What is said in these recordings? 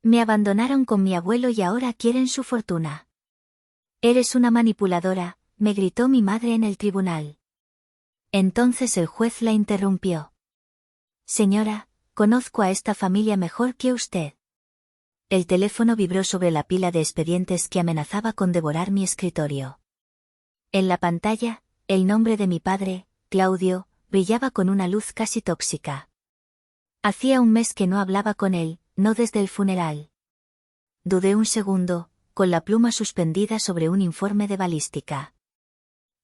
Me abandonaron con mi abuelo y ahora quieren su fortuna. Eres una manipuladora, me gritó mi madre en el tribunal. Entonces el juez la interrumpió. Señora, conozco a esta familia mejor que usted. El teléfono vibró sobre la pila de expedientes que amenazaba con devorar mi escritorio. En la pantalla, el nombre de mi padre, Claudio, brillaba con una luz casi tóxica. Hacía un mes que no hablaba con él, no desde el funeral. Dudé un segundo, con la pluma suspendida sobre un informe de balística.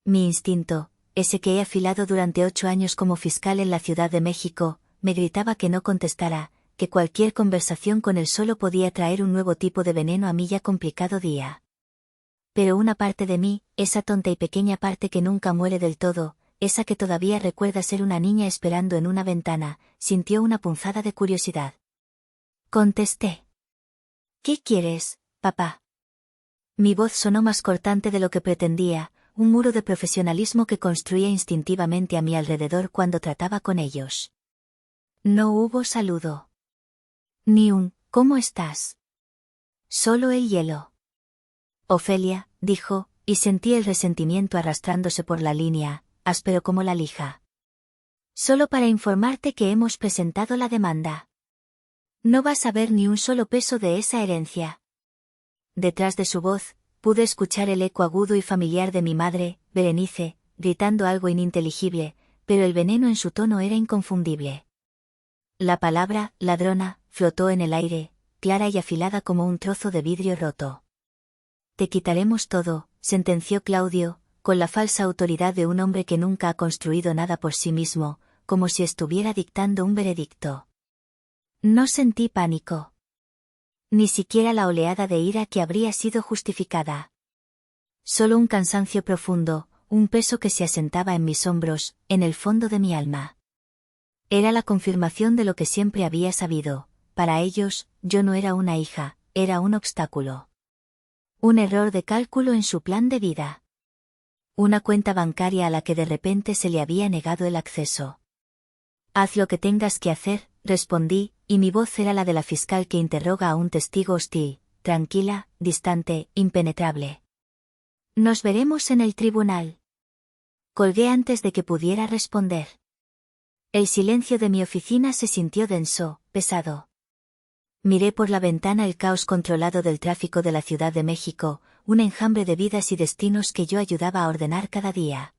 Mi instinto, ese que he afilado durante 8 años como fiscal en la Ciudad de México, me gritaba que no contestara, que cualquier conversación con él solo podía traer un nuevo tipo de veneno a mi ya complicado día. Pero una parte de mí, esa tonta y pequeña parte que nunca muere del todo, esa que todavía recuerda ser una niña esperando en una ventana, sintió una punzada de curiosidad. Contesté. ¿Qué quieres, papá? Mi voz sonó más cortante de lo que pretendía, un muro de profesionalismo que construía instintivamente a mi alrededor cuando trataba con ellos. No hubo saludo. Ni un ¿cómo estás? Solo el hielo. Ofelia, dijo, y sentí el resentimiento arrastrándose por la línea, áspero como la lija. Solo para informarte que hemos presentado la demanda. No vas a ver ni un solo peso de esa herencia. Detrás de su voz, pude escuchar el eco agudo y familiar de mi madre, Berenice, gritando algo ininteligible, pero el veneno en su tono era inconfundible. La palabra, ladrona, flotó en el aire, clara y afilada como un trozo de vidrio roto. Te quitaremos todo, sentenció Claudio, con la falsa autoridad de un hombre que nunca ha construido nada por sí mismo, como si estuviera dictando un veredicto. No sentí pánico. Ni siquiera la oleada de ira que habría sido justificada. Solo un cansancio profundo, un peso que se asentaba en mis hombros, en el fondo de mi alma. Era la confirmación de lo que siempre había sabido: para ellos, yo no era una hija, era un obstáculo. Un error de cálculo en su plan de vida. Una cuenta bancaria a la que de repente se le había negado el acceso. Haz lo que tengas que hacer, respondí, y mi voz era la de la fiscal que interroga a un testigo hostil, tranquila, distante, impenetrable. Nos veremos en el tribunal. Colgué antes de que pudiera responder. El silencio de mi oficina se sintió denso, pesado. Miré por la ventana el caos controlado del tráfico de la Ciudad de México, un enjambre de vidas y destinos que yo ayudaba a ordenar cada día.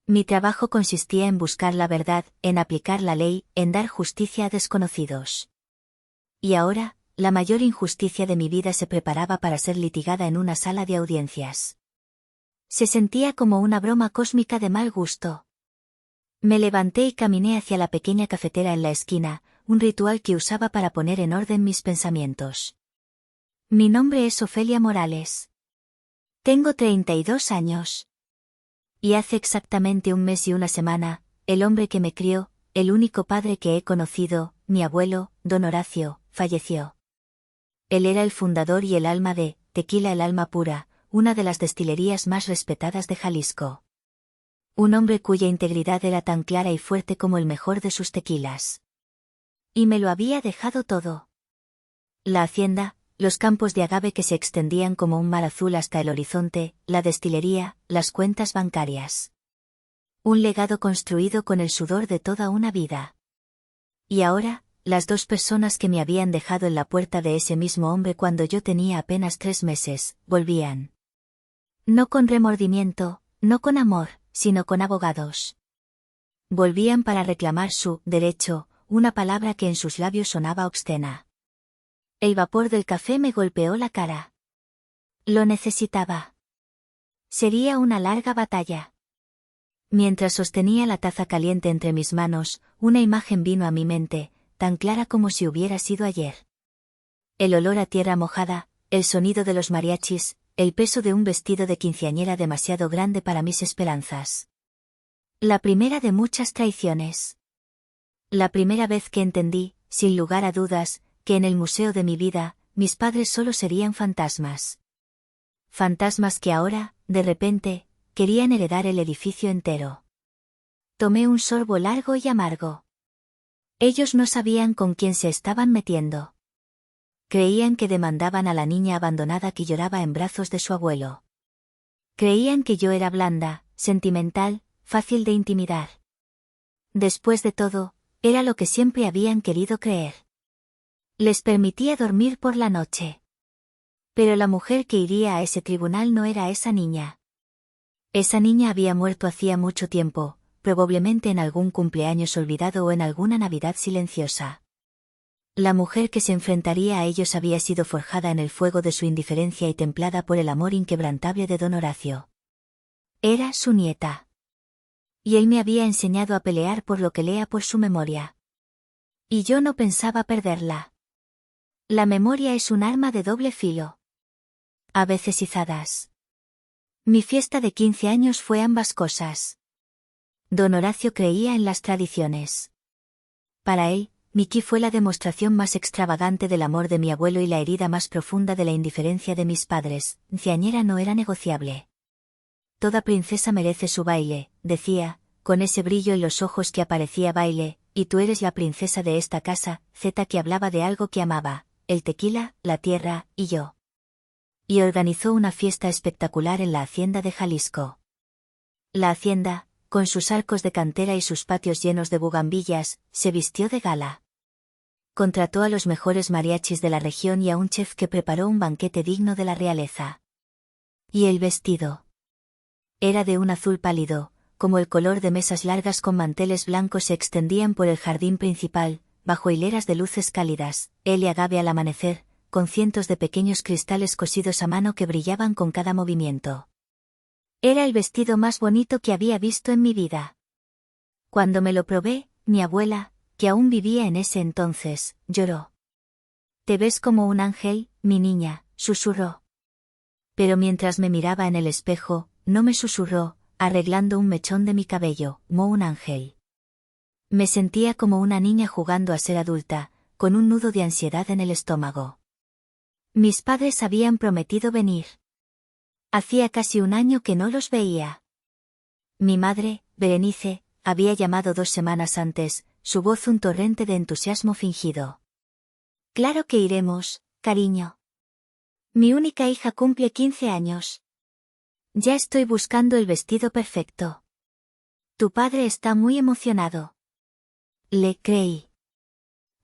Mi trabajo consistía en buscar la verdad, en aplicar la ley, en dar justicia a desconocidos. Y ahora, la mayor injusticia de mi vida se preparaba para ser litigada en una sala de audiencias. Se sentía como una broma cósmica de mal gusto. Me levanté y caminé hacia la pequeña cafetera en la esquina, un ritual que usaba para poner en orden mis pensamientos. Mi nombre es Ofelia Morales. Tengo 32 años. Y hace exactamente un mes y una semana, el hombre que me crió, el único padre que he conocido, mi abuelo, don Horacio, falleció. Él era el fundador y el alma de Tequila el Alma Pura, una de las destilerías más respetadas de Jalisco. Un hombre cuya integridad era tan clara y fuerte como el mejor de sus tequilas. Y me lo había dejado todo. La hacienda, los campos de agave que se extendían como un mar azul hasta el horizonte, la destilería, las cuentas bancarias. Un legado construido con el sudor de toda una vida. Y ahora, las 2 personas que me habían dejado en la puerta de ese mismo hombre cuando yo tenía apenas 3 meses, volvían. No con remordimiento, no con amor, sino con abogados. Volvían para reclamar su derecho, una palabra que en sus labios sonaba obscena. El vapor del café me golpeó la cara. Lo necesitaba. Sería una larga batalla. Mientras sostenía la taza caliente entre mis manos, una imagen vino a mi mente, tan clara como si hubiera sido ayer. El olor a tierra mojada, el sonido de los mariachis, el peso de un vestido de quinceañera demasiado grande para mis esperanzas. La primera de muchas traiciones. La primera vez que entendí, sin lugar a dudas, que en el museo de mi vida, mis padres solo serían fantasmas. Fantasmas que ahora, de repente, querían heredar el edificio entero. Tomé un sorbo largo y amargo. Ellos no sabían con quién se estaban metiendo. Creían que demandaban a la niña abandonada que lloraba en brazos de su abuelo. Creían que yo era blanda, sentimental, fácil de intimidar. Después de todo, era lo que siempre habían querido creer. Les permitía dormir por la noche. Pero la mujer que iría a ese tribunal no era esa niña. Esa niña había muerto hacía mucho tiempo, probablemente en algún cumpleaños olvidado o en alguna Navidad silenciosa. La mujer que se enfrentaría a ellos había sido forjada en el fuego de su indiferencia y templada por el amor inquebrantable de don Horacio. Era su nieta. Y él me había enseñado a pelear por lo que lea por su memoria. Y yo no pensaba perderla. La memoria es un arma de doble filo. A veces izadas. Mi fiesta de 15 años fue ambas cosas. Don Horacio creía en las tradiciones. Para él, Miki fue la demostración más extravagante del amor de mi abuelo y la herida más profunda de la indiferencia de mis padres. Quinceañera no era negociable. Toda princesa merece su baile, decía, con ese brillo en los ojos que aparecía baile, y tú eres la princesa de esta casa, que hablaba de algo que amaba, el tequila, la tierra, y yo. Y organizó una fiesta espectacular en la hacienda de Jalisco. La hacienda, con sus arcos de cantera y sus patios llenos de bugambillas, se vistió de gala. Contrató a los mejores mariachis de la región y a un chef que preparó un banquete digno de la realeza. Y el vestido. Era de un azul pálido, como el color de mesas largas con manteles blancos se extendían por el jardín principal, bajo hileras de luces cálidas, él y agave al amanecer, con cientos de pequeños cristales cosidos a mano que brillaban con cada movimiento. Era el vestido más bonito que había visto en mi vida. Cuando me lo probé, mi abuela, que aún vivía en ese entonces, lloró. «Te ves como un ángel, mi niña», susurró. Pero mientras me miraba en el espejo, no me susurró, arreglando un mechón de mi cabello, «mo un ángel». Me sentía como una niña jugando a ser adulta, con un nudo de ansiedad en el estómago. Mis padres habían prometido venir. Hacía casi un año que no los veía. Mi madre, Berenice, había llamado 2 semanas antes, su voz un torrente de entusiasmo fingido. «Claro que iremos, cariño. Mi única hija cumple 15 años. Ya estoy buscando el vestido perfecto. Tu padre está muy emocionado». Le creí.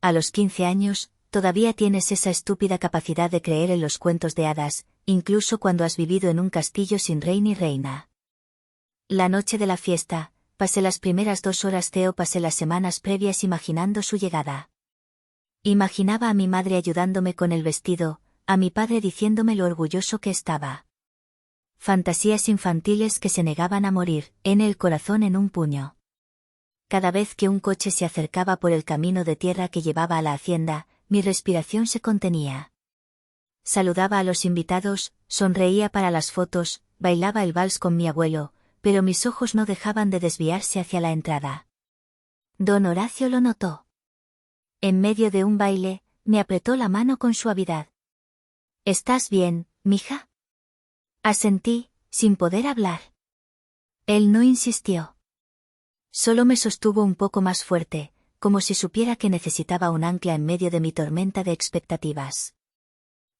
A los 15 años, todavía tienes esa estúpida capacidad de creer en los cuentos de hadas, incluso cuando has vivido en un castillo sin rey ni reina. La noche de la fiesta, pasé las primeras 2 horas pasé las semanas previas imaginando su llegada. Imaginaba a mi madre ayudándome con el vestido, a mi padre diciéndome lo orgulloso que estaba. Fantasías infantiles que se negaban a morir, en el corazón en un puño. Cada vez que un coche se acercaba por el camino de tierra que llevaba a la hacienda, mi respiración se contenía. Saludaba a los invitados, sonreía para las fotos, bailaba el vals con mi abuelo, pero mis ojos no dejaban de desviarse hacia la entrada. Don Horacio lo notó. En medio de un baile, me apretó la mano con suavidad. «¿Estás bien, mija?». Asentí, sin poder hablar. Él no insistió. Solo me sostuvo un poco más fuerte, como si supiera que necesitaba un ancla en medio de mi tormenta de expectativas.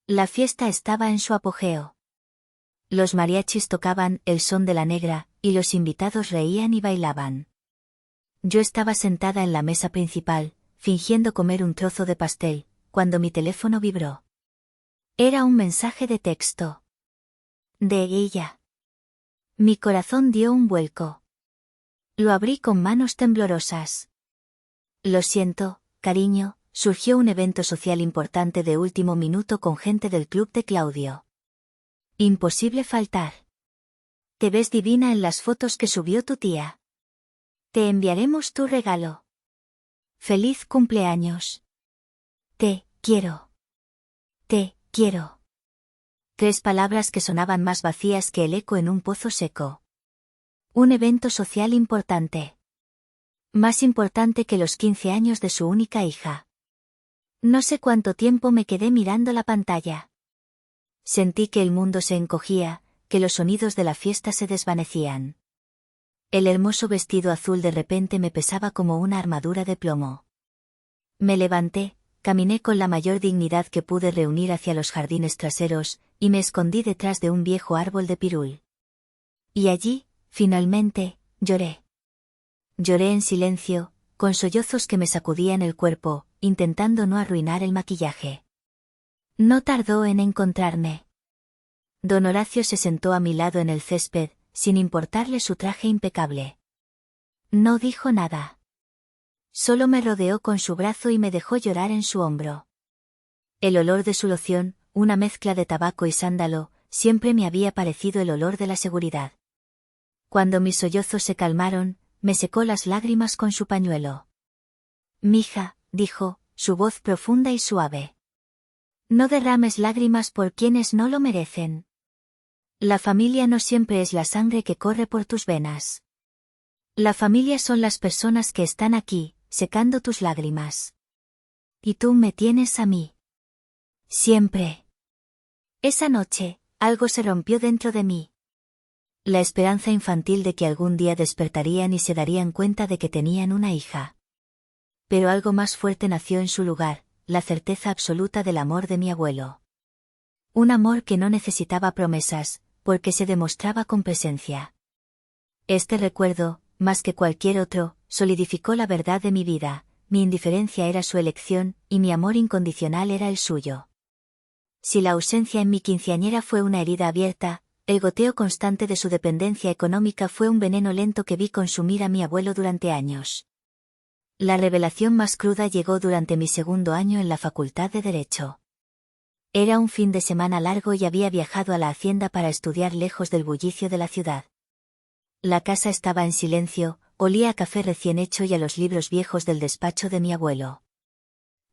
La fiesta estaba en su apogeo. Los mariachis tocaban El son de la negra, y los invitados reían y bailaban. Yo estaba sentada en la mesa principal, fingiendo comer un trozo de pastel, cuando mi teléfono vibró. Era un mensaje de texto. De ella. Mi corazón dio un vuelco. Lo abrí con manos temblorosas. «Lo siento, cariño, surgió un evento social importante de último minuto con gente del club de Claudio. Imposible faltar. Te ves divina en las fotos que subió tu tía. Te enviaremos tu regalo. Feliz cumpleaños. Te quiero. Te quiero». 3 palabras que sonaban más vacías que el eco en un pozo seco. Un evento social importante. Más importante que los 15 años de su única hija. No sé cuánto tiempo me quedé mirando la pantalla. Sentí que el mundo se encogía, que los sonidos de la fiesta se desvanecían. El hermoso vestido azul de repente me pesaba como una armadura de plomo. Me levanté, caminé con la mayor dignidad que pude reunir hacia los jardines traseros, y me escondí detrás de un viejo árbol de pirul. Y allí, finalmente, lloré. Lloré en silencio, con sollozos que me sacudían el cuerpo, intentando no arruinar el maquillaje. No tardó en encontrarme. Don Horacio se sentó a mi lado en el césped, sin importarle su traje impecable. No dijo nada. Solo me rodeó con su brazo y me dejó llorar en su hombro. El olor de su loción, una mezcla de tabaco y sándalo, siempre me había parecido el olor de la seguridad. Cuando mis sollozos se calmaron, me secó las lágrimas con su pañuelo. Mija, dijo, su voz profunda y suave. No derrames lágrimas por quienes no lo merecen. La familia no siempre es la sangre que corre por tus venas. La familia son las personas que están aquí, secando tus lágrimas. Y tú me tienes a mí. Siempre. Esa noche, algo se rompió dentro de mí. La esperanza infantil de que algún día despertarían y se darían cuenta de que tenían una hija. Pero algo más fuerte nació en su lugar, la certeza absoluta del amor de mi abuelo. Un amor que no necesitaba promesas, porque se demostraba con presencia. Este recuerdo, más que cualquier otro, solidificó la verdad de mi vida, mi indiferencia era su elección, y mi amor incondicional era el suyo. Si la ausencia en mi quinceañera fue una herida abierta, el goteo constante de su dependencia económica fue un veneno lento que vi consumir a mi abuelo durante años. La revelación más cruda llegó durante mi segundo año en la Facultad de Derecho. Era un fin de semana largo y había viajado a la hacienda para estudiar lejos del bullicio de la ciudad. La casa estaba en silencio, olía a café recién hecho y a los libros viejos del despacho de mi abuelo.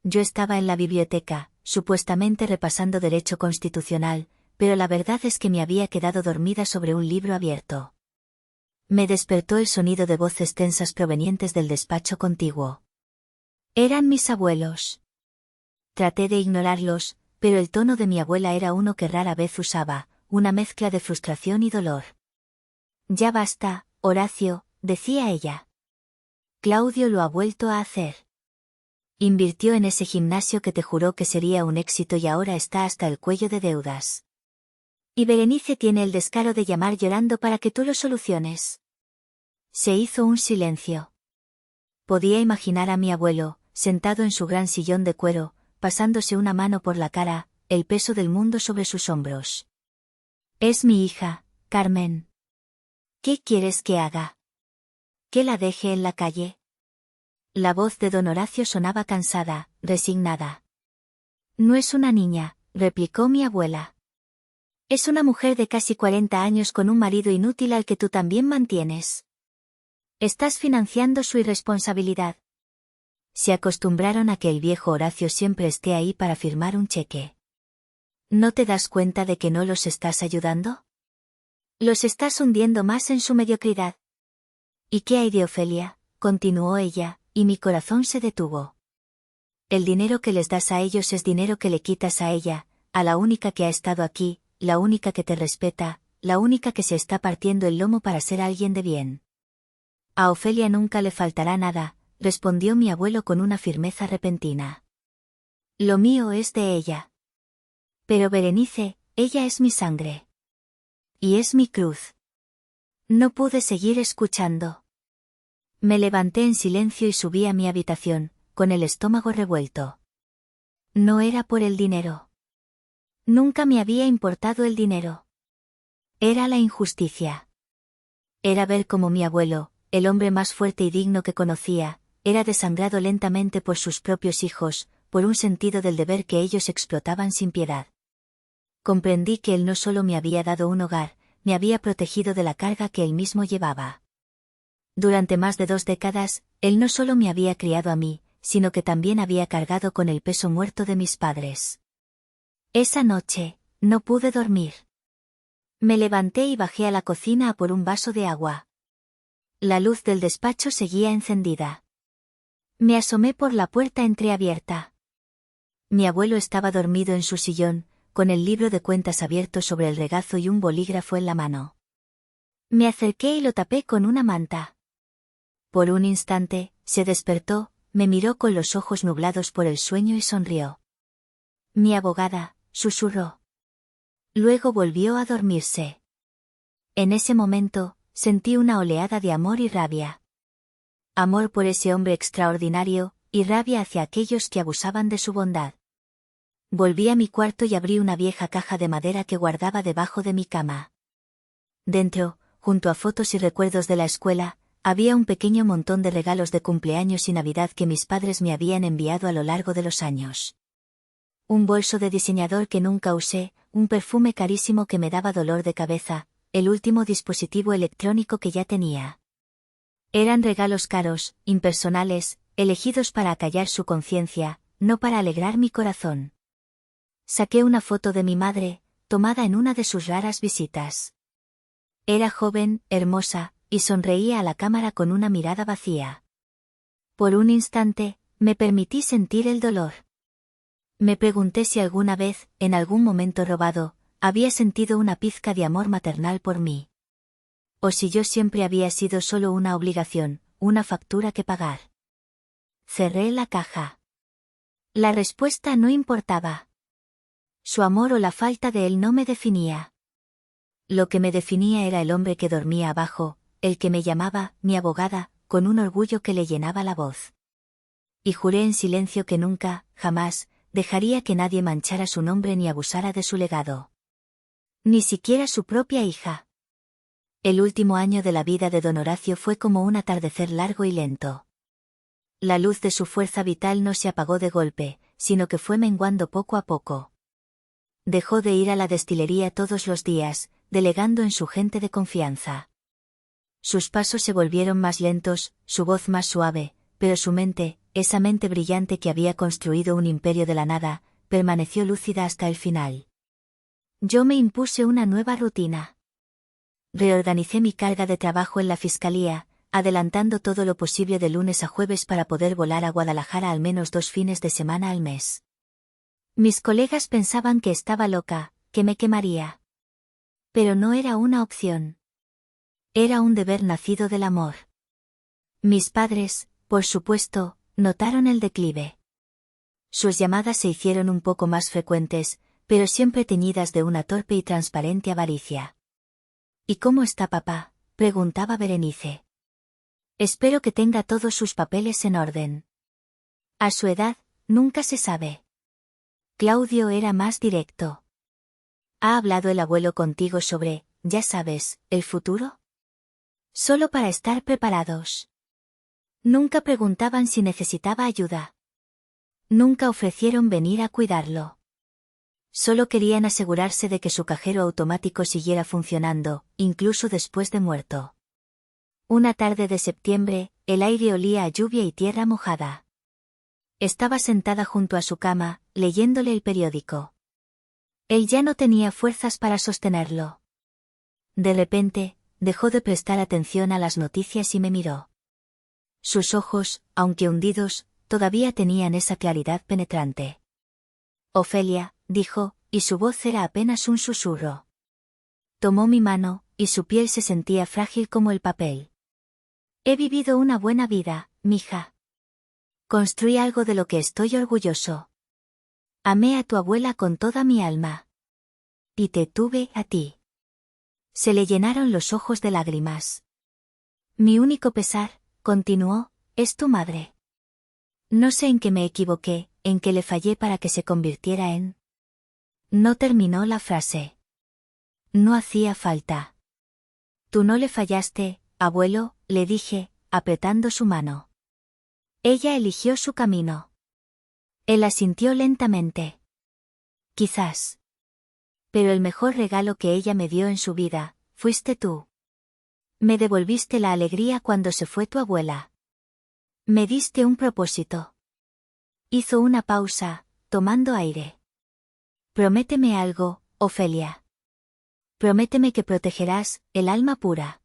Yo estaba en la biblioteca, supuestamente repasando derecho constitucional, pero la verdad es que me había quedado dormida sobre un libro abierto. Me despertó el sonido de voces tensas provenientes del despacho contiguo. Eran mis abuelos. Traté de ignorarlos, pero el tono de mi abuela era uno que rara vez usaba, una mezcla de frustración y dolor. Ya basta, Horacio, decía ella. Claudio lo ha vuelto a hacer. Invirtió en ese gimnasio que te juró que sería un éxito y ahora está hasta el cuello de deudas. Y Berenice tiene el descaro de llamar llorando para que tú lo soluciones. Se hizo un silencio. Podía imaginar a mi abuelo, sentado en su gran sillón de cuero, pasándose una mano por la cara, el peso del mundo sobre sus hombros. Es mi hija, Carmen. ¿Qué quieres que haga? ¿Que la deje en la calle? La voz de don Horacio sonaba cansada, resignada. No es una niña, replicó mi abuela. Es una mujer de casi 40 años con un marido inútil al que tú también mantienes. Estás financiando su irresponsabilidad. Se acostumbraron a que el viejo Horacio siempre esté ahí para firmar un cheque. ¿No te das cuenta de que no los estás ayudando? Los estás hundiendo más en su mediocridad. ¿Y qué hay de Ofelia?, continuó ella, y mi corazón se detuvo. El dinero que les das a ellos es dinero que le quitas a ella, a la única que ha estado aquí, la única que te respeta, la única que se está partiendo el lomo para ser alguien de bien. A Ofelia nunca le faltará nada, respondió mi abuelo con una firmeza repentina. Lo mío es de ella. Pero Berenice, ella es mi sangre. Y es mi cruz. No pude seguir escuchando. Me levanté en silencio y subí a mi habitación, con el estómago revuelto. No era por el dinero. Nunca me había importado el dinero. Era la injusticia. Era ver cómo mi abuelo, el hombre más fuerte y digno que conocía, era desangrado lentamente por sus propios hijos, por un sentido del deber que ellos explotaban sin piedad. Comprendí que él no solo me había dado un hogar, me había protegido de la carga que él mismo llevaba. Durante más de 2 décadas, él no solo me había criado a mí, sino que también había cargado con el peso muerto de mis padres. Esa noche, no pude dormir. Me levanté y bajé a la cocina a por un vaso de agua. La luz del despacho seguía encendida. Me asomé por la puerta entreabierta. Mi abuelo estaba dormido en su sillón, con el libro de cuentas abierto sobre el regazo y un bolígrafo en la mano. Me acerqué y lo tapé con una manta. Por un instante, se despertó, me miró con los ojos nublados por el sueño y sonrió. Mi abogada, susurró. Luego volvió a dormirse. En ese momento, sentí una oleada de amor y rabia. Amor por ese hombre extraordinario, y rabia hacia aquellos que abusaban de su bondad. Volví a mi cuarto y abrí una vieja caja de madera que guardaba debajo de mi cama. Dentro, junto a fotos y recuerdos de la escuela, había un pequeño montón de regalos de cumpleaños y Navidad que mis padres me habían enviado a lo largo de los años. Un bolso de diseñador que nunca usé, un perfume carísimo que me daba dolor de cabeza, el último dispositivo electrónico que ya tenía. Eran regalos caros, impersonales, elegidos para acallar su conciencia, no para alegrar mi corazón. Saqué una foto de mi madre, tomada en una de sus raras visitas. Era joven, hermosa, y sonreía a la cámara con una mirada vacía. Por un instante, me permití sentir el dolor. Me pregunté si alguna vez, en algún momento robado, había sentido una pizca de amor maternal por mí. O si yo siempre había sido solo una obligación, una factura que pagar. Cerré la caja. La respuesta no importaba. Su amor o la falta de él no me definía. Lo que me definía era el hombre que dormía abajo, el que me llamaba, mi abogada, con un orgullo que le llenaba la voz. Y juré en silencio que nunca, jamás, dejaría que nadie manchara su nombre ni abusara de su legado. Ni siquiera su propia hija. El último año de la vida de don Horacio fue como un atardecer largo y lento. La luz de su fuerza vital no se apagó de golpe, sino que fue menguando poco a poco. Dejó de ir a la destilería todos los días, delegando en su gente de confianza. Sus pasos se volvieron más lentos, su voz más suave, pero su mente, esa mente brillante que había construido un imperio de la nada, permaneció lúcida hasta el final. Yo me impuse una nueva rutina. Reorganicé mi carga de trabajo en la fiscalía, adelantando todo lo posible de lunes a jueves para poder volar a Guadalajara al menos 2 fines de semana al mes. Mis colegas pensaban que estaba loca, que me quemaría. Pero no era una opción. Era un deber nacido del amor. Mis padres, por supuesto, notaron el declive. Sus llamadas se hicieron un poco más frecuentes, pero siempre teñidas de una torpe y transparente avaricia. ¿Y cómo está papá?, preguntaba Berenice. Espero que tenga todos sus papeles en orden. A su edad, nunca se sabe. Claudio era más directo. ¿Ha hablado el abuelo contigo sobre, ya sabes, el futuro? Solo para estar preparados. Nunca preguntaban si necesitaba ayuda. Nunca ofrecieron venir a cuidarlo. Solo querían asegurarse de que su cajero automático siguiera funcionando, incluso después de muerto. Una tarde de septiembre, el aire olía a lluvia y tierra mojada. Estaba sentada junto a su cama, leyéndole el periódico. Él ya no tenía fuerzas para sostenerlo. De repente, dejó de prestar atención a las noticias y me miró. Sus ojos, aunque hundidos, todavía tenían esa claridad penetrante. Ofelia, dijo, y su voz era apenas un susurro. Tomó mi mano, y su piel se sentía frágil como el papel. He vivido una buena vida, mija. Construí algo de lo que estoy orgulloso. Amé a tu abuela con toda mi alma. Y te tuve a ti. Se le llenaron los ojos de lágrimas. Mi único pesar, continuó, es tu madre. No sé en qué me equivoqué, en qué le fallé para que se convirtiera en... No terminó la frase. No hacía falta. Tú no le fallaste, abuelo, le dije, apretando su mano. Ella eligió su camino. Él asintió lentamente. Quizás. Pero el mejor regalo que ella me dio en su vida, fuiste tú. Me devolviste la alegría cuando se fue tu abuela. Me diste un propósito. Hizo una pausa, tomando aire. Prométeme algo, Ofelia. Prométeme que protegerás el alma pura.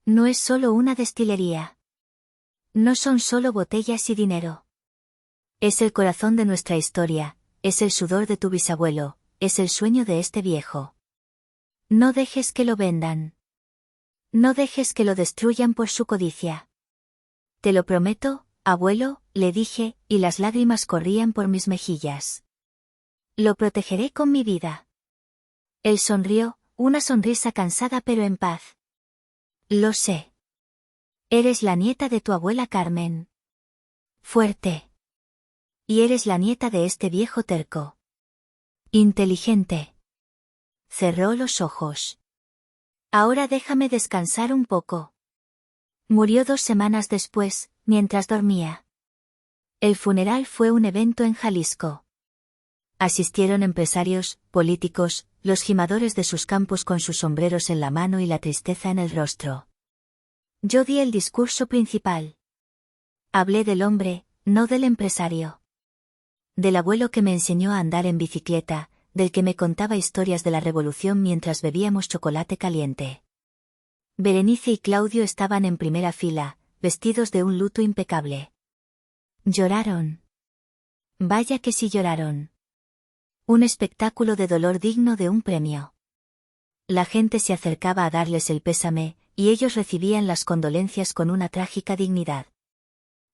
No es solo una destilería. No son solo botellas y dinero. Es el corazón de nuestra historia, es el sudor de tu bisabuelo, es el sueño de este viejo. No dejes que lo vendan. No dejes que lo destruyan por su codicia. Te lo prometo, abuelo, le dije, y las lágrimas corrían por mis mejillas. Lo protegeré con mi vida. Él sonrió, una sonrisa cansada pero en paz. Lo sé. Eres la nieta de tu abuela Carmen. Fuerte. Y eres la nieta de este viejo terco. Inteligente. Cerró los ojos. Ahora déjame descansar un poco. Murió 2 semanas después, mientras dormía. El funeral fue un evento en Jalisco. Asistieron empresarios, políticos, los gimadores de sus campos con sus sombreros en la mano y la tristeza en el rostro. Yo di el discurso principal. Hablé del hombre, no del empresario. Del abuelo que me enseñó a andar en bicicleta, del que me contaba historias de la revolución mientras bebíamos chocolate caliente. Berenice y Claudio estaban en primera fila, vestidos de un luto impecable. Lloraron. Vaya que sí lloraron. Un espectáculo de dolor digno de un premio. La gente se acercaba a darles el pésame, y ellos recibían las condolencias con una trágica dignidad.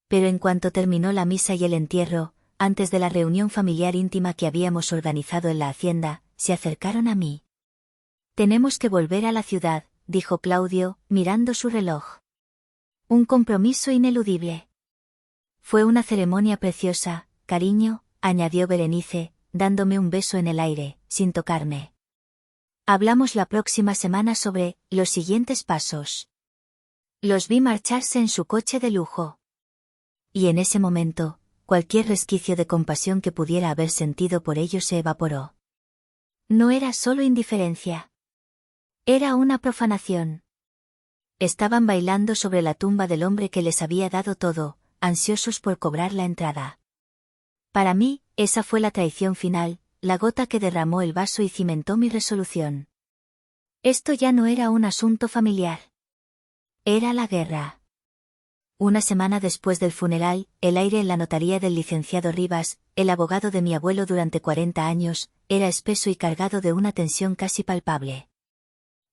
Pero en cuanto terminó la misa y el entierro, antes de la reunión familiar íntima que habíamos organizado en la hacienda, se acercaron a mí. Tenemos que volver a la ciudad, dijo Claudio, mirando su reloj. Un compromiso ineludible. Fue una ceremonia preciosa, cariño, añadió Berenice, dándome un beso en el aire, sin tocarme. Hablamos la próxima semana sobre los siguientes pasos. Los vi marcharse en su coche de lujo. Y en ese momento, cualquier resquicio de compasión que pudiera haber sentido por ellos se evaporó. No era solo indiferencia. Era una profanación. Estaban bailando sobre la tumba del hombre que les había dado todo, ansiosos por cobrar la entrada. Para mí, esa fue la traición final, la gota que derramó el vaso y cimentó mi resolución. Esto ya no era un asunto familiar. Era la guerra. Una semana después del funeral, el aire en la notaría del licenciado Rivas, el abogado de mi abuelo durante 40 años, era espeso y cargado de una tensión casi palpable.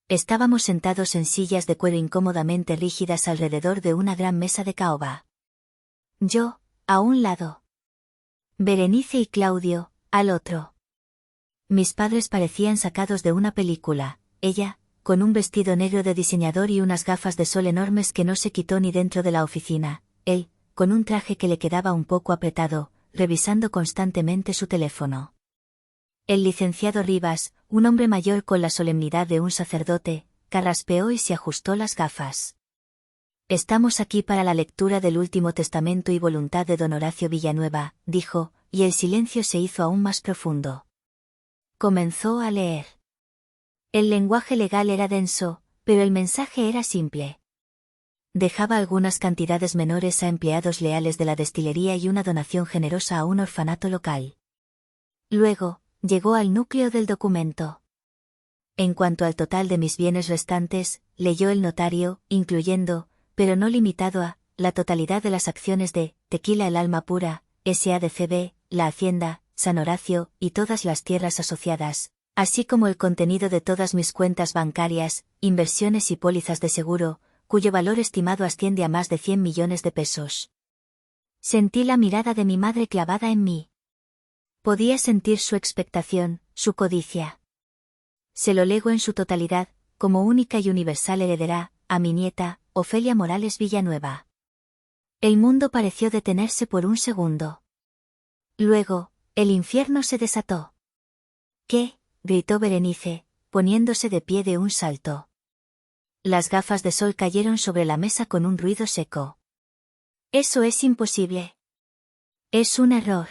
Estábamos sentados en sillas de cuero incómodamente rígidas alrededor de una gran mesa de caoba. Yo, a un lado. Berenice y Claudio, al otro. Mis padres parecían sacados de una película, ella, con un vestido negro de diseñador y unas gafas de sol enormes que no se quitó ni dentro de la oficina, él, con un traje que le quedaba un poco apretado, revisando constantemente su teléfono. El licenciado Rivas, un hombre mayor con la solemnidad de un sacerdote, carraspeó y se ajustó las gafas. Estamos aquí para la lectura del último testamento y voluntad de don Horacio Villanueva, dijo, y el silencio se hizo aún más profundo. Comenzó a leer. El lenguaje legal era denso, pero el mensaje era simple. Dejaba algunas cantidades menores a empleados leales de la destilería y una donación generosa a un orfanato local. Luego, llegó al núcleo del documento. En cuanto al total de mis bienes restantes, leyó el notario, incluyendo, pero no limitado a, la totalidad de las acciones de Tequila el Alma Pura, S.A.D.C.B., la Hacienda, San Horacio, y todas las tierras asociadas, así como el contenido de todas mis cuentas bancarias, inversiones y pólizas de seguro, cuyo valor estimado asciende a más de 100 millones de pesos. Sentí la mirada de mi madre clavada en mí. Podía sentir su expectación, su codicia. Se lo lego en su totalidad, como única y universal heredera, a mi nieta, Ofelia Morales Villanueva. El mundo pareció detenerse por un segundo. Luego, el infierno se desató. ¿Qué? Gritó Berenice, poniéndose de pie de un salto. Las gafas de sol cayeron sobre la mesa con un ruido seco. Eso es imposible. Es un error.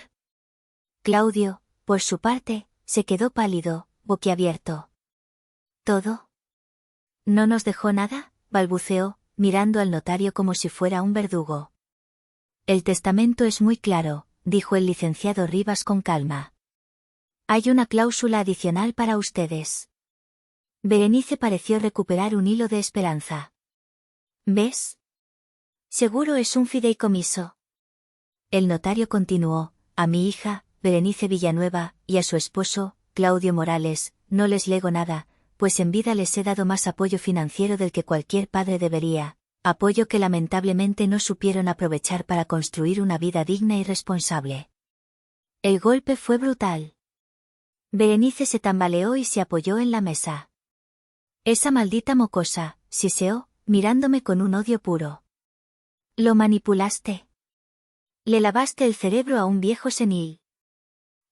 Claudio, por su parte, se quedó pálido, boquiabierto. ¿Todo? ¿No nos dejó nada?, balbuceó, mirando al notario como si fuera un verdugo. El testamento es muy claro, dijo el licenciado Rivas con calma. Hay una cláusula adicional para ustedes. Berenice pareció recuperar un hilo de esperanza. ¿Ves? Seguro es un fideicomiso. El notario continuó, a mi hija, Berenice Villanueva, y a su esposo, Claudio Morales, no les lego nada, pues en vida les he dado más apoyo financiero del que cualquier padre debería, Apoyo que lamentablemente no supieron aprovechar para construir una vida digna y responsable. El golpe fue brutal. Berenice se tambaleó y se apoyó en la mesa. Esa maldita mocosa, siseó, mirándome con un odio puro. Lo manipulaste. Le lavaste el cerebro a un viejo senil.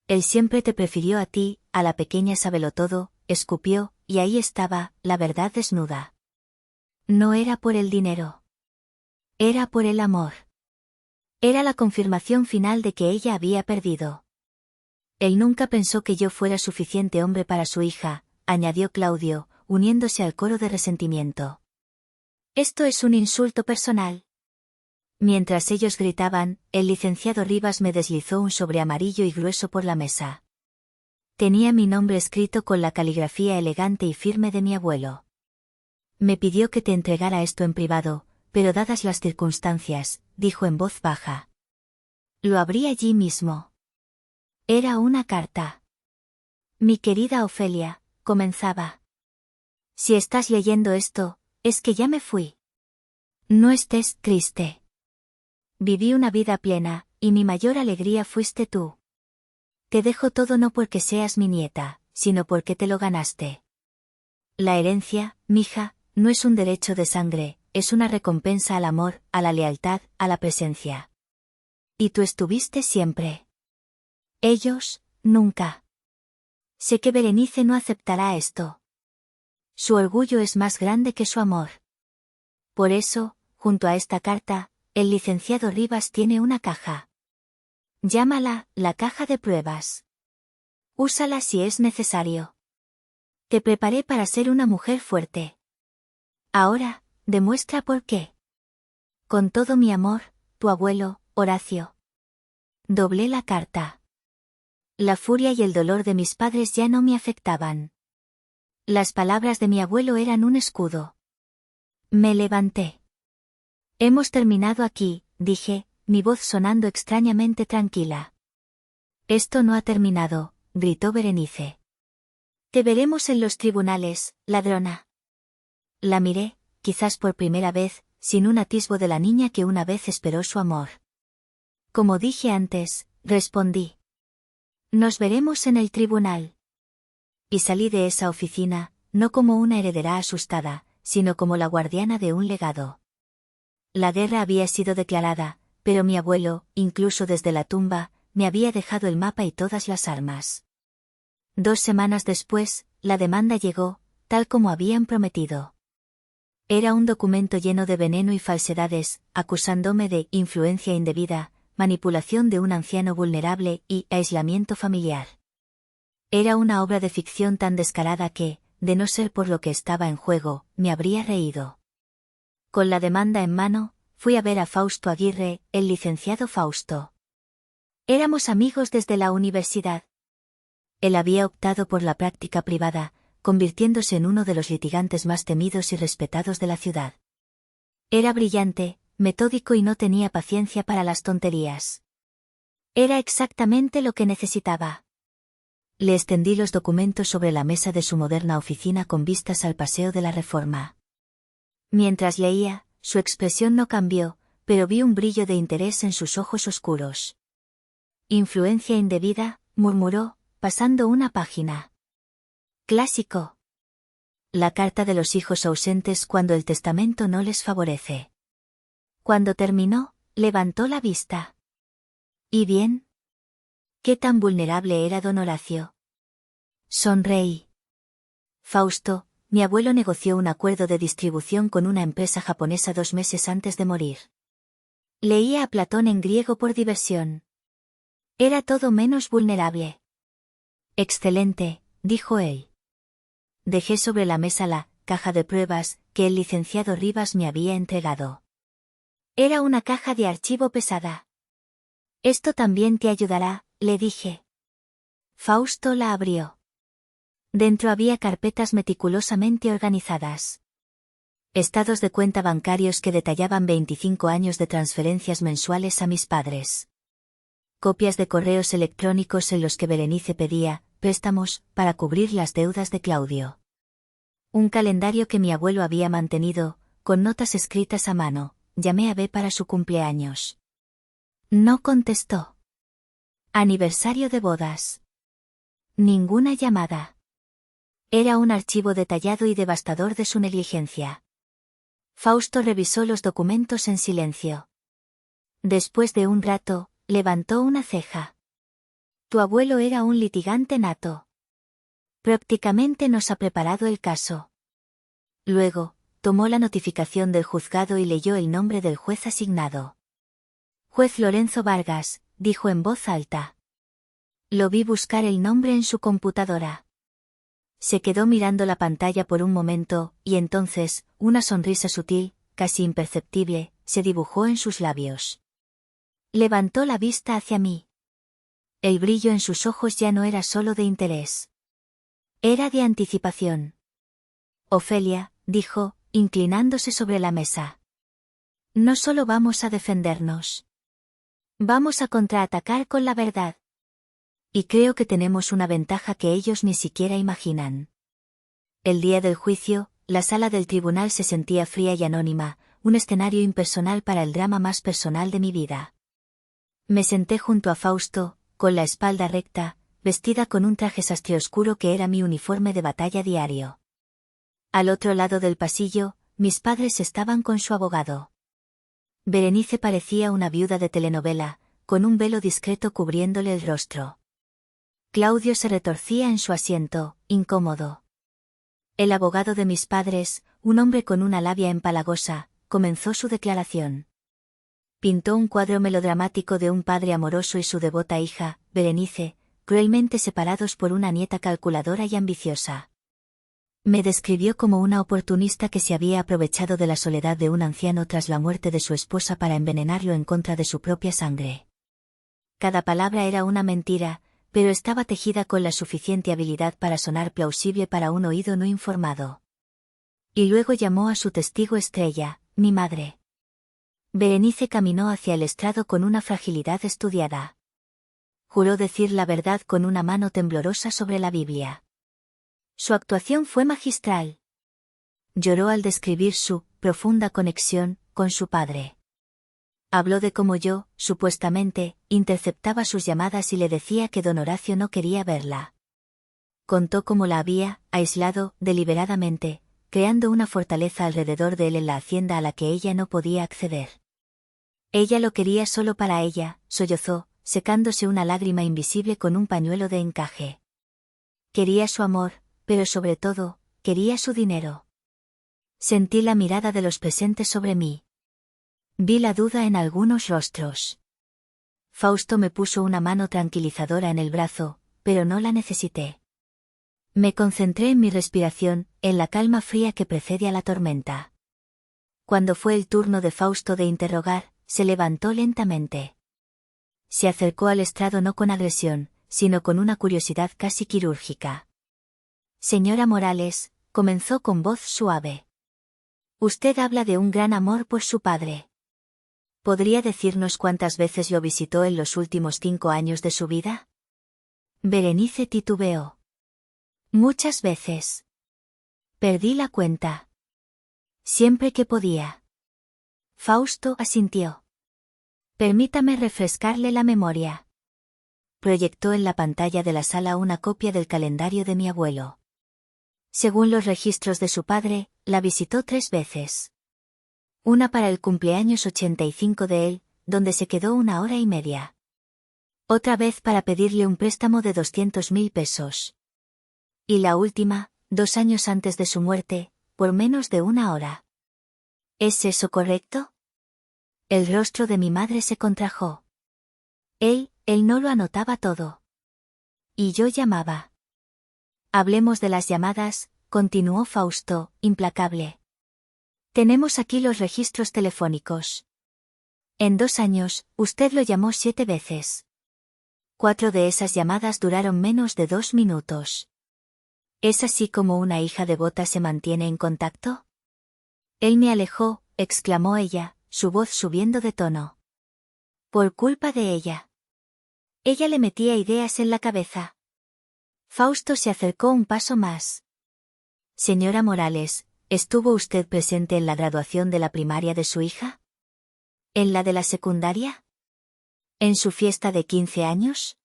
Él siempre te prefirió a ti, a la pequeña sabelotodo, escupió, y ahí estaba, la verdad desnuda. No era por el dinero. Era por el amor. Era la confirmación final de que ella había perdido. Él nunca pensó que yo fuera suficiente hombre para su hija, añadió Claudio, uniéndose al coro de resentimiento. Esto es un insulto personal. Mientras ellos gritaban, el licenciado Rivas me deslizó un sobre amarillo y grueso por la mesa. Tenía mi nombre escrito con la caligrafía elegante y firme de mi abuelo. Me pidió que te entregara esto en privado, pero dadas las circunstancias, dijo en voz baja. Lo abrí allí mismo. Era una carta. Mi querida Ofelia, comenzaba. Si estás leyendo esto, es que ya me fui. No estés triste. Viví una vida plena, y mi mayor alegría fuiste tú. Te dejo todo no porque seas mi nieta, sino porque te lo ganaste. La herencia, mija, no es un derecho de sangre, es una recompensa al amor, a la lealtad, a la presencia. Y tú estuviste siempre. Ellos, nunca. Sé que Berenice no aceptará esto. Su orgullo es más grande que su amor. Por eso, junto a esta carta, el licenciado Rivas tiene una caja. Llámala, la caja de pruebas. Úsala si es necesario. Te preparé para ser una mujer fuerte. Ahora, demuestra por qué. Con todo mi amor, tu abuelo, Horacio. Doblé la carta. La furia y el dolor de mis padres ya no me afectaban. Las palabras de mi abuelo eran un escudo. Me levanté. Hemos terminado aquí, dije, mi voz sonando extrañamente tranquila. Esto no ha terminado, gritó Berenice. Te veremos en los tribunales, ladrona. La miré, quizás por primera vez, sin un atisbo de la niña que una vez esperó su amor. Como dije antes, respondí. Nos veremos en el tribunal. Y salí de esa oficina, no como una heredera asustada, sino como la guardiana de un legado. La guerra había sido declarada, pero mi abuelo, incluso desde la tumba, me había dejado el mapa y todas las armas. 2 semanas después, la demanda llegó, tal como habían prometido. Era un documento lleno de veneno y falsedades, acusándome de influencia indebida, manipulación de un anciano vulnerable y aislamiento familiar. Era una obra de ficción tan descarada que, de no ser por lo que estaba en juego, me habría reído. Con la demanda en mano, fui a ver a Fausto Aguirre, el licenciado Fausto. Éramos amigos desde la universidad. Él había optado por la práctica privada, convirtiéndose en uno de los litigantes más temidos y respetados de la ciudad. Era brillante, metódico y no tenía paciencia para las tonterías. Era exactamente lo que necesitaba. Le extendí los documentos sobre la mesa de su moderna oficina con vistas al Paseo de la Reforma. Mientras leía, su expresión no cambió, pero vi un brillo de interés en sus ojos oscuros. Influencia indebida, murmuró, pasando una página. Clásico. La carta de los hijos ausentes cuando el testamento no les favorece. Cuando terminó, levantó la vista. ¿Y bien? ¿Qué tan vulnerable era don Horacio? Sonreí. Fausto, mi abuelo negoció un acuerdo de distribución con una empresa japonesa 2 meses antes de morir. Leía a Platón en griego por diversión. Era todo menos vulnerable. Excelente, dijo él. Dejé sobre la mesa la caja de pruebas que el licenciado Rivas me había entregado. Era una caja de archivo pesada. Esto también te ayudará, le dije. Fausto la abrió. Dentro había carpetas meticulosamente organizadas. Estados de cuenta bancarios que detallaban 25 años de transferencias mensuales a mis padres. Copias de correos electrónicos en los que Berenice pedía préstamos para cubrir las deudas de Claudio. Un calendario que mi abuelo había mantenido, con notas escritas a mano, llamé a B para su cumpleaños. No contestó. Aniversario de bodas. Ninguna llamada. Era un archivo detallado y devastador de su negligencia. Fausto revisó los documentos en silencio. Después de un rato, levantó una ceja. Tu abuelo era un litigante nato. Prácticamente nos ha preparado el caso. Luego, tomó la notificación del juzgado y leyó el nombre del juez asignado. Juez Lorenzo Vargas, dijo en voz alta. Lo vi buscar el nombre en su computadora. Se quedó mirando la pantalla por un momento, y entonces, una sonrisa sutil, casi imperceptible, se dibujó en sus labios. Levantó la vista hacia mí. El brillo en sus ojos ya no era solo de interés. Era de anticipación. Ofelia, dijo, inclinándose sobre la mesa. No solo vamos a defendernos. Vamos a contraatacar con la verdad. Y creo que tenemos una ventaja que ellos ni siquiera imaginan. El día del juicio, la sala del tribunal se sentía fría y anónima, un escenario impersonal para el drama más personal de mi vida. Me senté junto a Fausto, con la espalda recta, vestida con un traje sastre oscuro que era mi uniforme de batalla diario. Al otro lado del pasillo, mis padres estaban con su abogado. Berenice parecía una viuda de telenovela, con un velo discreto cubriéndole el rostro. Claudio se retorcía en su asiento, incómodo. El abogado de mis padres, un hombre con una labia empalagosa, comenzó su declaración. Pintó un cuadro melodramático de un padre amoroso y su devota hija, Berenice, cruelmente separados por una nieta calculadora y ambiciosa. Me describió como una oportunista que se había aprovechado de la soledad de un anciano tras la muerte de su esposa para envenenarlo en contra de su propia sangre. Cada palabra era una mentira, pero estaba tejida con la suficiente habilidad para sonar plausible para un oído no informado. Y luego llamó a su testigo estrella, mi madre. Berenice caminó hacia el estrado con una fragilidad estudiada. Juró decir la verdad con una mano temblorosa sobre la Biblia. Su actuación fue magistral. Lloró al describir su profunda conexión con su padre. Habló de cómo yo, supuestamente, interceptaba sus llamadas y le decía que don Horacio no quería verla. Contó cómo la había aislado deliberadamente, creando una fortaleza alrededor de él en la hacienda a la que ella no podía acceder. Ella lo quería solo para ella, sollozó, secándose una lágrima invisible con un pañuelo de encaje. Quería su amor, pero sobre todo, quería su dinero. Sentí la mirada de los presentes sobre mí. Vi la duda en algunos rostros. Fausto me puso una mano tranquilizadora en el brazo, pero no la necesité. Me concentré en mi respiración, en la calma fría que precede a la tormenta. Cuando fue el turno de Fausto de interrogar, se levantó lentamente. Se acercó al estrado no con agresión, sino con una curiosidad casi quirúrgica. Señora Morales, comenzó con voz suave. Usted habla de un gran amor por su padre. ¿Podría decirnos cuántas veces lo visitó en los últimos 5 años de su vida? Berenice titubeó. Muchas veces. Perdí la cuenta. Siempre que podía. Fausto asintió. Permítame refrescarle la memoria. Proyectó en la pantalla de la sala una copia del calendario de mi abuelo. Según los registros de su padre, la visitó 3 veces. Una para el cumpleaños 85 de él, donde se quedó 1 hora y media. Otra vez para pedirle un préstamo de 200.000 pesos. Y la última, 2 años antes de su muerte, por menos de 1 hora. ¿Es eso correcto? El rostro de mi madre se contrajo. Él no lo anotaba todo. Y yo llamaba. Hablemos de las llamadas, continuó Fausto, implacable. Tenemos aquí los registros telefónicos. En 2 años, usted lo llamó 7 veces. 4 de esas llamadas duraron menos de 2 minutos. ¿Es así como una hija devota se mantiene en contacto? Él me alejó, exclamó ella, su voz subiendo de tono. Por culpa de ella. Ella le metía ideas en la cabeza. Fausto se acercó un paso más. Señora Morales, ¿Estuvo usted presente en la graduación de la primaria de su hija? ¿En la de la secundaria? ¿En su fiesta de 15 años?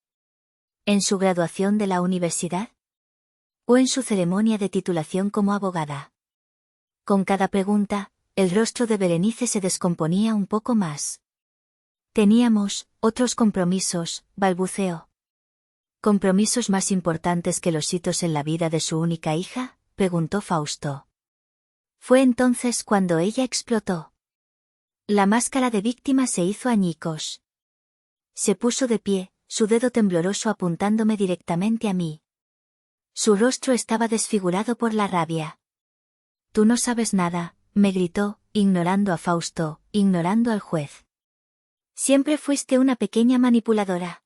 ¿En su graduación de la universidad? ¿O en su ceremonia de titulación como abogada? Con cada pregunta, el rostro de Berenice se descomponía un poco más. Teníamos otros compromisos, balbuceó. ¿Compromisos más importantes que los hitos en la vida de su única hija?, preguntó Fausto. Fue entonces cuando ella explotó. La máscara de víctima se hizo añicos. Se puso de pie, su dedo tembloroso apuntándome directamente a mí. Su rostro estaba desfigurado por la rabia. «Tú no sabes nada», me gritó, ignorando a Fausto, ignorando al juez. «Siempre fuiste una pequeña manipuladora.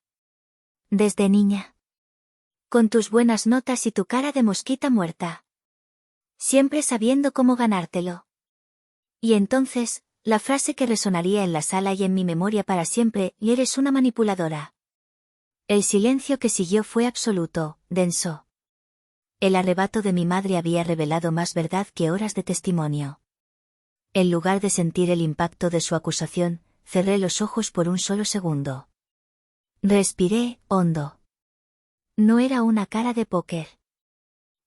Desde niña. Con tus buenas notas y tu cara de mosquita muerta. Siempre sabiendo cómo ganártelo». Y entonces, la frase que resonaría en la sala y en mi memoria para siempre: «Y eres una manipuladora». El silencio que siguió fue absoluto, denso. El arrebato de mi madre había revelado más verdad que horas de testimonio. En lugar de sentir el impacto de su acusación, cerré los ojos por un solo segundo. Respiré hondo. No era una cara de póker.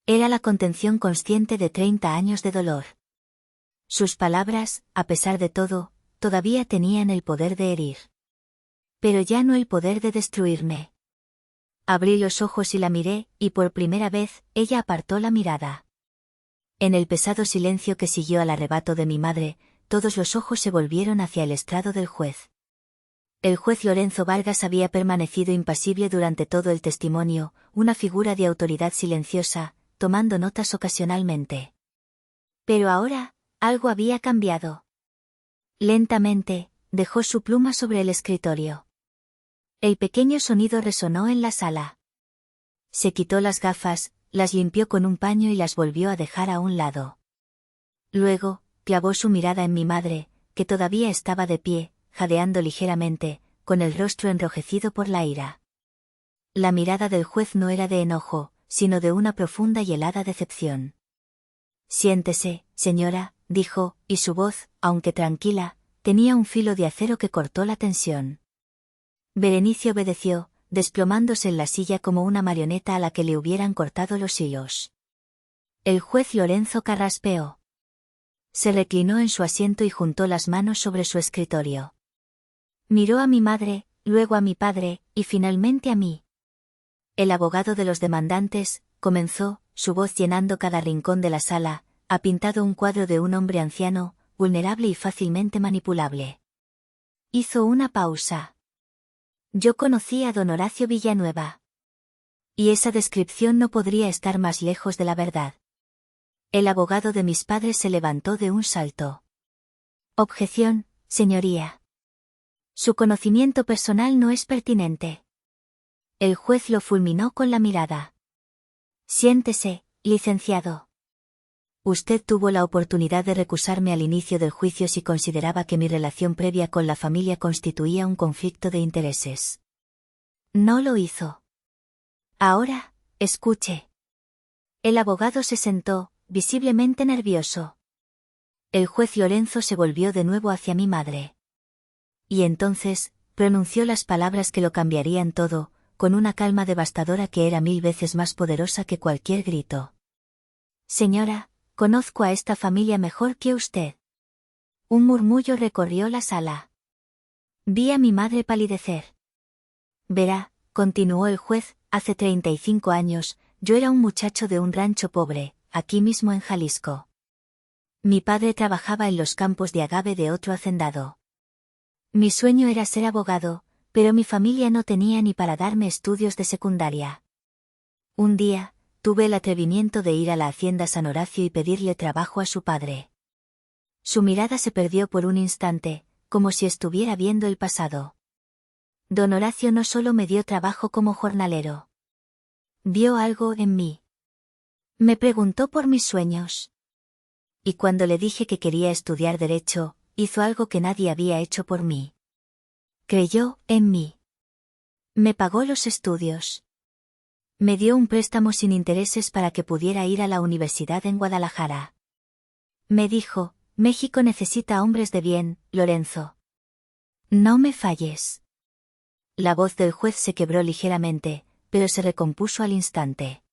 Era la contención consciente de 30 años de dolor. Sus palabras, a pesar de todo, todavía tenían el poder de herir. Pero ya no el poder de destruirme. Abrí los ojos y la miré, y por primera vez, ella apartó la mirada. En el pesado silencio que siguió al arrebato de mi madre, todos los ojos se volvieron hacia el estrado del juez. El juez Lorenzo Vargas había permanecido impasible durante todo el testimonio, una figura de autoridad silenciosa, tomando notas ocasionalmente. Pero ahora, algo había cambiado. Lentamente, dejó su pluma sobre el escritorio. El pequeño sonido resonó en la sala. Se quitó las gafas, las limpió con un paño y las volvió a dejar a un lado. Luego, clavó su mirada en mi madre, que todavía estaba de pie, jadeando ligeramente, con el rostro enrojecido por la ira. La mirada del juez no era de enojo, sino de una profunda y helada decepción. «Siéntese, señora», dijo, y su voz, aunque tranquila, tenía un filo de acero que cortó la tensión. Berenice obedeció, desplomándose en la silla como una marioneta a la que le hubieran cortado los hilos. El juez Lorenzo carraspeó. Se reclinó en su asiento y juntó las manos sobre su escritorio. Miró a mi madre, luego a mi padre, y finalmente a mí. El abogado de los demandantes, comenzó, su voz llenando cada rincón de la sala, ha pintado un cuadro de un hombre anciano, vulnerable y fácilmente manipulable. Hizo una pausa. Yo conocí a don Horacio Villanueva. Y esa descripción no podría estar más lejos de la verdad. El abogado de mis padres se levantó de un salto. «Objeción, señoría. Su conocimiento personal no es pertinente». El juez lo fulminó con la mirada. «Siéntese, licenciado. Usted tuvo la oportunidad de recusarme al inicio del juicio si consideraba que mi relación previa con la familia constituía un conflicto de intereses. No lo hizo. Ahora, escuche». El abogado se sentó, visiblemente nervioso. El juez Lorenzo se volvió de nuevo hacia mi madre. Y entonces, pronunció las palabras que lo cambiarían todo, con una calma devastadora que era 1000 veces más poderosa que cualquier grito. «Señora, conozco a esta familia mejor que usted». Un murmullo recorrió la sala. Vi a mi madre palidecer. «Verá», continuó el juez, «hace 35 años, yo era un muchacho de un rancho pobre, aquí mismo en Jalisco. Mi padre trabajaba en los campos de agave de otro hacendado. Mi sueño era ser abogado, pero mi familia no tenía ni para darme estudios de secundaria. Un día, tuve el atrevimiento de ir a la hacienda San Horacio y pedirle trabajo a su padre. Su mirada se perdió por un instante, como si estuviera viendo el pasado. Don Horacio no solo me dio trabajo como jornalero. Vio algo en mí. Me preguntó por mis sueños. Y cuando le dije que quería estudiar Derecho, hizo algo que nadie había hecho por mí. Creyó en mí. Me pagó los estudios. Me dio un préstamo sin intereses para que pudiera ir a la universidad en Guadalajara. Me dijo, México necesita hombres de bien, Lorenzo. No me falles. La voz del juez se quebró ligeramente, pero se recompuso al instante.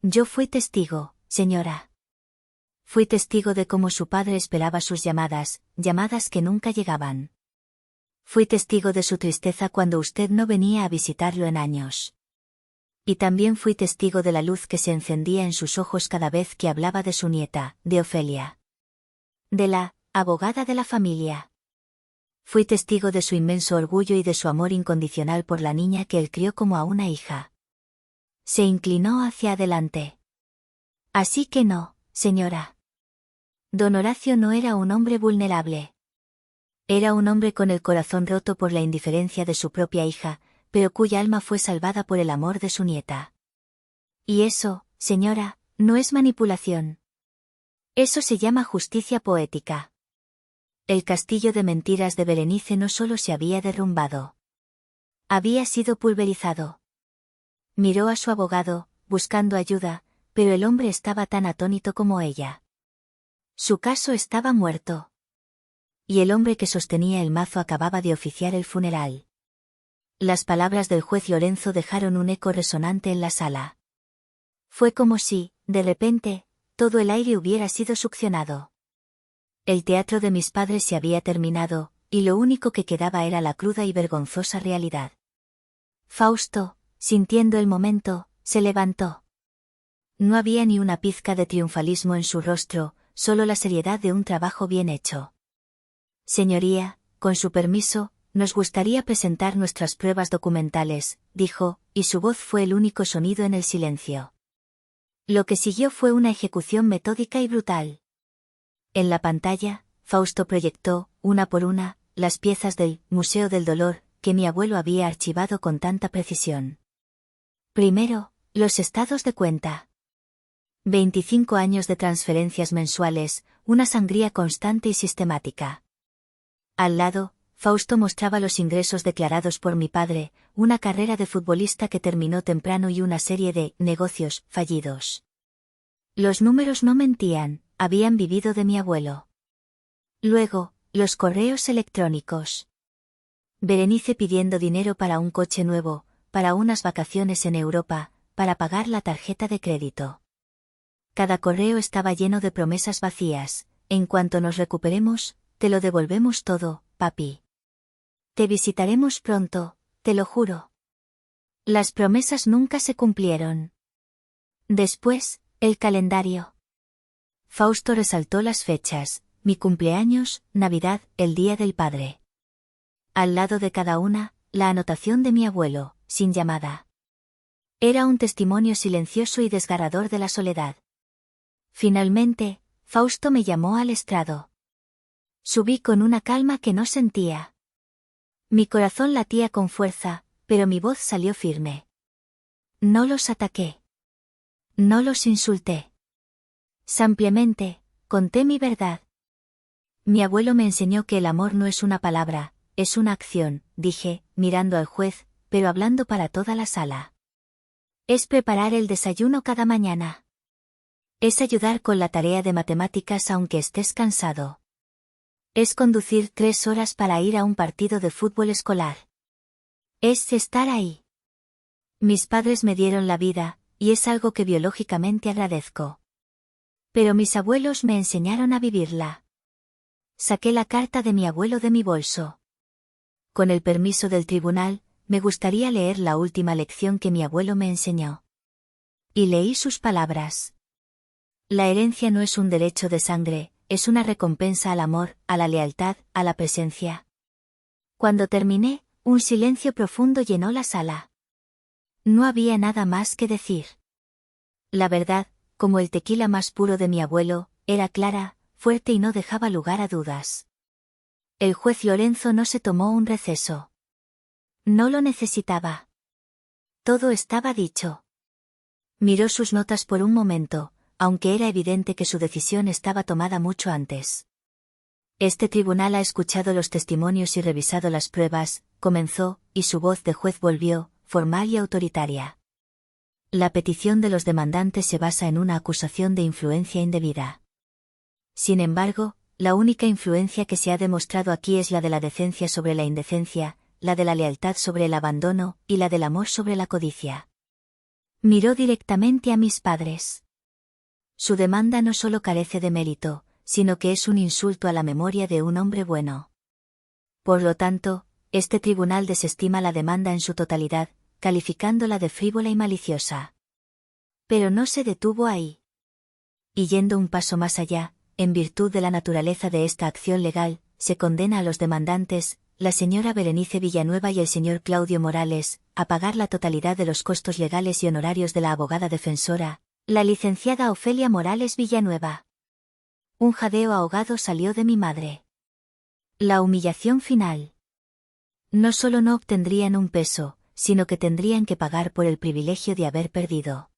Yo fui testigo, señora. Fui testigo de cómo su padre esperaba sus llamadas que nunca llegaban. Fui testigo de su tristeza cuando usted no venía a visitarlo en años. Y también fui testigo de la luz que se encendía en sus ojos cada vez que hablaba de su nieta, de Ofelia. De la abogada de la familia. Fui testigo de su inmenso orgullo y de su amor incondicional por la niña que él crió como a una hija. Se inclinó hacia adelante. Así que no, señora. Don Horacio no era un hombre vulnerable. Era un hombre con el corazón roto por la indiferencia de su propia hija, pero cuya alma fue salvada por el amor de su nieta. Y eso, señora, no es manipulación. Eso se llama justicia poética. El castillo de mentiras de Berenice no solo se había derrumbado. Había sido pulverizado. Miró a su abogado, buscando ayuda, pero el hombre estaba tan atónito como ella. Su caso estaba muerto. Y el hombre que sostenía el mazo acababa de oficiar el funeral. Las palabras del juez Lorenzo dejaron un eco resonante en la sala. Fue como si, de repente, todo el aire hubiera sido succionado. El teatro de mis padres se había terminado, y lo único que quedaba era la cruda y vergonzosa realidad. Fausto, sintiendo el momento, se levantó. No había ni una pizca de triunfalismo en su rostro, solo la seriedad de un trabajo bien hecho. Señoría, con su permiso, nos gustaría presentar nuestras pruebas documentales, dijo, y su voz fue el único sonido en el silencio. Lo que siguió fue una ejecución metódica y brutal. En la pantalla, Fausto proyectó, una por una, las piezas del Museo del Dolor, que mi abuelo había archivado con tanta precisión. Primero, los estados de cuenta. 25 años de transferencias mensuales, una sangría constante y sistemática. Al lado, Fausto mostraba los ingresos declarados por mi padre, una carrera de futbolista que terminó temprano y una serie de negocios fallidos. Los números no mentían, habían vivido de mi abuelo. Luego, los correos electrónicos. Berenice pidiendo dinero para un coche nuevo, para unas vacaciones en Europa, para pagar la tarjeta de crédito. Cada correo estaba lleno de promesas vacías, en cuanto nos recuperemos, te lo devolvemos todo, papi. Te visitaremos pronto, te lo juro. Las promesas nunca se cumplieron. Después, el calendario. Fausto resaltó las fechas, mi cumpleaños, Navidad, el Día del Padre. Al lado de cada una, la anotación de mi abuelo, sin llamada. Era un testimonio silencioso y desgarrador de la soledad. Finalmente, Fausto me llamó al estrado. Subí con una calma que no sentía. Mi corazón latía con fuerza, pero mi voz salió firme. No los ataqué. No los insulté. Simplemente, conté mi verdad. Mi abuelo me enseñó que el amor no es una palabra, es una acción, dije, mirando al juez, pero hablando para toda la sala. Es preparar el desayuno cada mañana. Es ayudar con la tarea de matemáticas aunque estés cansado. Es conducir 3 horas para ir a un partido de fútbol escolar. Es estar ahí. Mis padres me dieron la vida, y es algo que biológicamente agradezco. Pero mis abuelos me enseñaron a vivirla. Saqué la carta de mi abuelo de mi bolso. Con el permiso del tribunal, me gustaría leer la última lección que mi abuelo me enseñó. Y leí sus palabras. La herencia no es un derecho de sangre, es una recompensa al amor, a la lealtad, a la presencia. Cuando terminé, un silencio profundo llenó la sala. No había nada más que decir. La verdad, como el tequila más puro de mi abuelo, era clara, fuerte y no dejaba lugar a dudas. El juez Lorenzo no se tomó un receso. No lo necesitaba. Todo estaba dicho. Miró sus notas por un momento, aunque era evidente que su decisión estaba tomada mucho antes. Este tribunal ha escuchado los testimonios y revisado las pruebas, comenzó, y su voz de juez volvió, formal y autoritaria. La petición de los demandantes se basa en una acusación de influencia indebida. Sin embargo, la única influencia que se ha demostrado aquí es la de la decencia sobre la indecencia, la de la lealtad sobre el abandono, y la del amor sobre la codicia. Miró directamente a mis padres. Su demanda no solo carece de mérito, sino que es un insulto a la memoria de un hombre bueno. Por lo tanto, este tribunal desestima la demanda en su totalidad, calificándola de frívola y maliciosa. Pero no se detuvo ahí. Y yendo un paso más allá, en virtud de la naturaleza de esta acción legal, se condena a los demandantes, la señora Berenice Villanueva y el señor Claudio Morales, a pagar la totalidad de los costos legales y honorarios de la abogada defensora, la licenciada Ofelia Morales Villanueva. Un jadeo ahogado salió de mi madre. La humillación final. No solo no obtendrían un peso, sino que tendrían que pagar por el privilegio de haber perdido.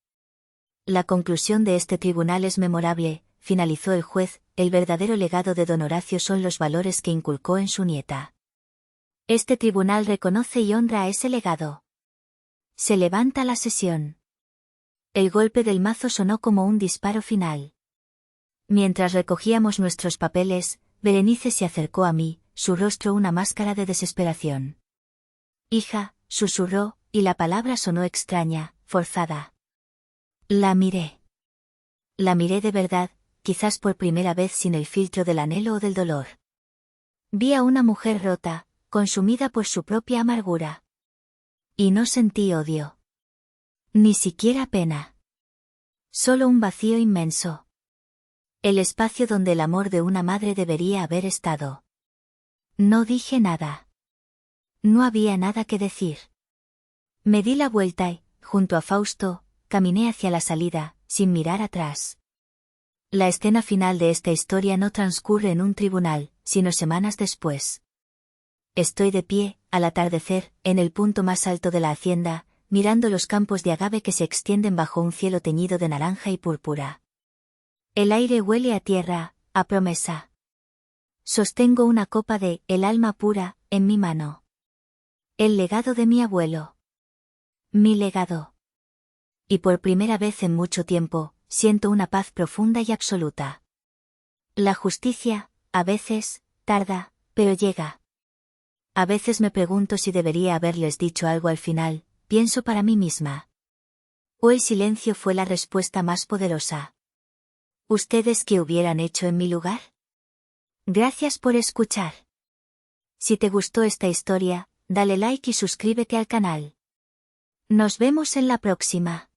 La conclusión de este tribunal es memorable, finalizó el juez, el verdadero legado de don Horacio son los valores que inculcó en su nieta. Este tribunal reconoce y honra a ese legado. Se levanta la sesión. El golpe del mazo sonó como un disparo final. Mientras recogíamos nuestros papeles, Berenice se acercó a mí, su rostro una máscara de desesperación. Hija, susurró, y la palabra sonó extraña, forzada. La miré. La miré de verdad, quizás por primera vez sin el filtro del anhelo o del dolor. Vi a una mujer rota, consumida por su propia amargura. Y no sentí odio. Ni siquiera pena. Solo un vacío inmenso. El espacio donde el amor de una madre debería haber estado. No dije nada. No había nada que decir. Me di la vuelta y, junto a Fausto, caminé hacia la salida, sin mirar atrás. La escena final de esta historia no transcurre en un tribunal, sino semanas después. Estoy de pie, al atardecer, en el punto más alto de la hacienda, mirando los campos de agave que se extienden bajo un cielo teñido de naranja y púrpura. El aire huele a tierra, a promesa. Sostengo una copa de el alma pura en mi mano. El legado de mi abuelo. Mi legado. Y por primera vez en mucho tiempo, siento una paz profunda y absoluta. La justicia, a veces, tarda, pero llega. A veces me pregunto si debería haberles dicho algo al final, pienso para mí misma. O el silencio fue la respuesta más poderosa. ¿Ustedes qué hubieran hecho en mi lugar? Gracias por escuchar. Si te gustó esta historia, dale like y suscríbete al canal. Nos vemos en la próxima.